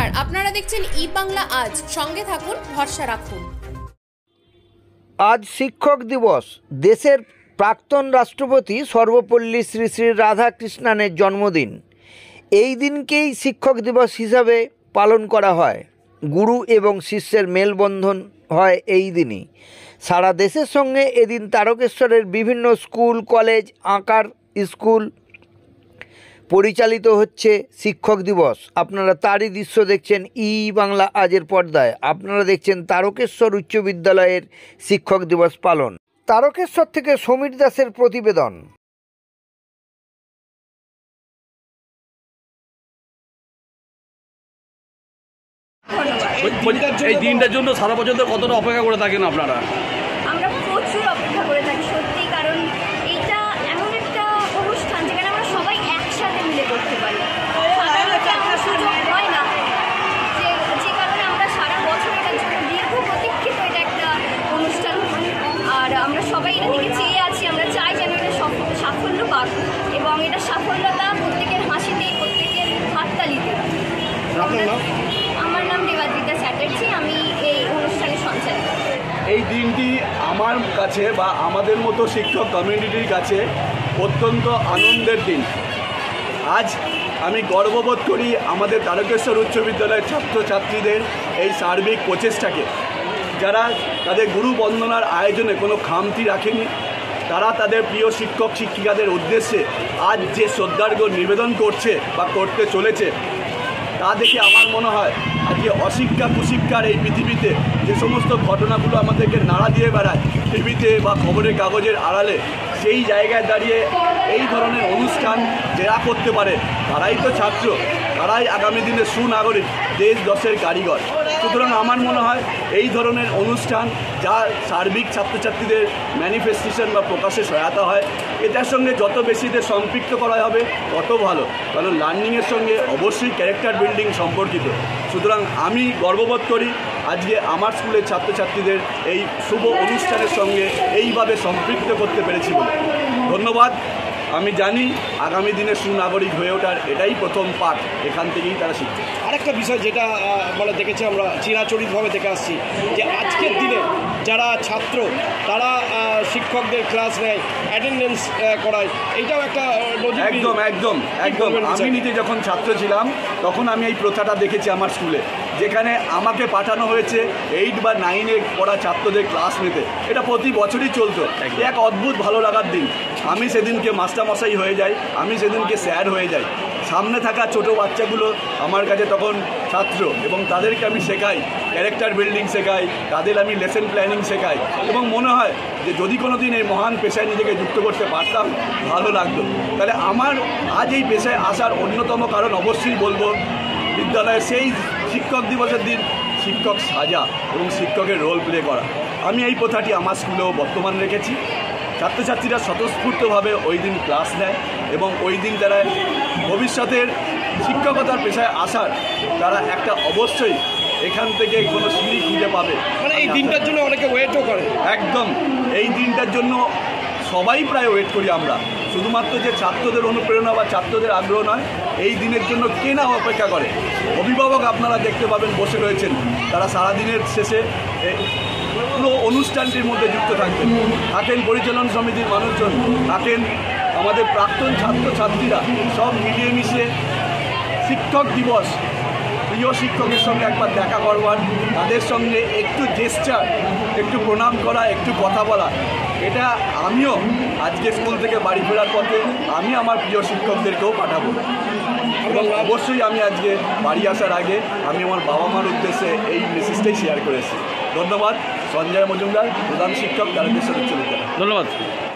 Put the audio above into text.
নমস্কার, আপনারা দেখছেন ই বাংলা আজ। সঙ্গে থাকুন, ভরসা রাখুন। আজ শিক্ষক দিবস। দেশের প্রাক্তন রাষ্ট্রপতি সর্বপল্লী শ্রী শ্রী রাধাকৃষ্ণনের জন্মদিন। এই দিনকেই শিক্ষক দিবস হিসাবে পালন করা হয়। গুরু এবং শিষ্যের মেলবন্ধন হয় এই দিনই। সারা দেশের সঙ্গে এদিন তারকেশ্বরের বিভিন্ন স্কুল, কলেজ, আঁকার স্কুল পরিচালিত হচ্ছে শিক্ষক দিবস। আপনারা তারই দৃশ্য দেখছেন ই বাংলা আজের পর্দায়। আপনারা দেখছেন তারকেশ্বর উচ্চ বিদ্যালয়ের শিক্ষক দিবস পালন। তারকেশ্বর থেকে সমীর দাসের প্রতিবেদন। এই দিনটার জন্য সারা বছর কতটা অপেক্ষা করে থাকেন আপনারা? আমরা প্রচুর অপেক্ষা করে থাকি সত্যি, কারণ এইটা এমন একটা অনুষ্ঠান যেখানে আমরা সবাই একসাথে মিলে করতে পারি। সাধারণত এমন সুযোগ হয় না, যে কারণে আমরা সারা বছর এটার জন্য দীর্ঘ প্রতীক্ষিত এটা একটা অনুষ্ঠান। আর আমরা সবাই এটা দিকে চেয়ে আছি, আমরা চাই যেন এটা সাফল্য পাক এবং এটা সাফল্যতা প্রত্যেকের হাসিতে, প্রত্যেকের হাততালিতে। আমার নাম দেবাদ্রিতা চ্যাটার্জি, আমি এই অনুষ্ঠানের সঞ্চালিকা। এই দিনটি আমার কাছে বা আমাদের মতো শিক্ষক কমিউনিটির কাছে অত্যন্ত আনন্দের দিন। আজ আমি গর্ববোধ করি আমাদের তারকেশ্বর উচ্চ বিদ্যালয়ের ছাত্রছাত্রীদের এই সার্বিক প্রচেষ্টাকে, যারা তাদের গুরু বন্দনার আয়োজনে কোনো খামতি রাখেনি। তারা তাদের প্রিয় শিক্ষক শিক্ষিকাদের উদ্দেশ্যে আজ যে শ্রদ্ধার্ঘ নিবেদন করছে বা করতে চলেছে, তা দেখে আমার মনে হয় আজকে অশিক্ষা কুশিক্ষার এই পৃথিবীতে যে সমস্ত ঘটনাগুলো আমাদেরকে নাড়া দিয়ে বেড়ায় টিভিতে বা খবরের কাগজের আড়ালে, সেই জায়গায় দাঁড়িয়ে এই ধরনের অনুষ্ঠান যারা করতে পারে তারাই তো ছাত্র, তারাই আগামী দিনের সুনাগরিক, দেশ দশের কারিগর। সুতরাং আমার মনে হয় এই ধরনের অনুষ্ঠান যা সার্বিক ছাত্রছাত্রীদের ম্যানিফেস্টেশন বা প্রকাশে সহায়তা হয়, এটার সঙ্গে যত বেশিদের সম্পৃক্ত করা হবে তত ভালো, কারণ লার্নিংয়ের সঙ্গে অবশ্যই ক্যারেক্টার বিল্ডিং সম্পর্কিত। সুতরাং আমি গর্ববোধ করি আজকে আমার স্কুলের ছাত্রছাত্রীদের এই শুভ অনুষ্ঠানের সঙ্গে এইভাবে সম্পৃক্ত করতে পেরেছি বলে। ধন্যবাদ। আমি জানি আগামী দিনে সুনাগরিক হয়ে ওঠার এটাই প্রথম পাঠ, এখান থেকেই তারা শিখবে। আরেকটা বিষয় যেটা দেখেছি, আমরা চিরাচরিতভাবে দেখে আসছি যে আজকের দিনে যারা ছাত্র তারা শিক্ষকদের ক্লাস নেয়, অ্যাটেন্ডেন্স করায়, এইটাও একটা একদম একদম একদম। আমি নিজে যখন ছাত্র ছিলাম তখন আমি এই প্রথাটা দেখেছি আমার স্কুলে, যেখানে আমাকে পাঠানো হয়েছে 8 বা 9-এ পড়া ছাত্রদের ক্লাস নিতে। এটা প্রতি বছরই চলতো। এক অদ্ভুত ভালো লাগার দিন। আমি সেদিনকে মাস্টারমশাই হয়ে যাই, আমি সেদিনকে স্যার হয়ে যাই। সামনে থাকা ছোট বাচ্চাগুলো আমার কাছে তখন ছাত্র, এবং তাদেরকে আমি শেখাই, ক্যারেক্টার বিল্ডিং শেখাই, তাদের আমি লেসন প্ল্যানিং শেখাই, এবং মনে হয় যে যদি কোনো দিন এই মহান পেশায় নিজেকে যুক্ত করতে পারতাম ভালো লাগতো। তাহলে আমার আজ এই পেশায় আসার অন্যতম কারণ অবশ্যই বলবো বিদ্যালয়ের সেই শিক্ষক দিবসের দিন শিক্ষক সাজা এবং শিক্ষকের রোল প্লে করা। আমি এই প্রথাটি আমার স্কুলেও বর্তমান রেখেছি। ছাত্রছাত্রীরা স্বতঃস্ফূর্তভাবে ওই দিন ক্লাস নেয় এবং ওই দিন তারা ভবিষ্যতের শিক্ষকতার পেশায় আসার তারা একটা অবশ্যই এখান থেকে কোনো সিঁড়ি খুঁজে পাবে। মানে এই দিনটার জন্য অনেকে ওয়েটও করে। একদম, এই দিনটার জন্য সবাই প্রায় ওয়েট করি আমরা। শুধুমাত্র যে ছাত্রদের অনুপ্রেরণা বা ছাত্রদের আগ্রহ নয়, এই দিনের জন্য কে না অপেক্ষা করে। অভিভাবক আপনারা দেখতে পাবেন বসে রয়েছেন, তারা সারাদিনের শেষে পুরো অনুষ্ঠানটির মধ্যে যুক্ত থাকবেন। থাকেন পরিচালন সমিতির মানুষজন, থাকেন আমাদের প্রাক্তন ছাত্রছাত্রীরা, সব মিলিয়ে মিশে শিক্ষক দিবস প্রিয় শিক্ষকের সঙ্গে একবার দেখা করবার, তাদের সঙ্গে একটু জেস্চার, একটু প্রণাম করা, একটু কথা বলা। এটা আমিও আজকে স্কুল থেকে বাড়ি ফেরার পথে আমি আমার প্রিয় শিক্ষকদেরকেও পাঠাবো, এবং অবশ্যই আমি আজকে বাড়ি আসার আগে আমি আমার বাবা মার উদ্দেশ্যে এই মেসেজটাই শেয়ার করেছি। ধন্যবাদ। সঞ্জয় মজুমদার, প্রধান শিক্ষক, তারকেশ্বর উচ্চ বিদ্যালয়। ধন্যবাদ।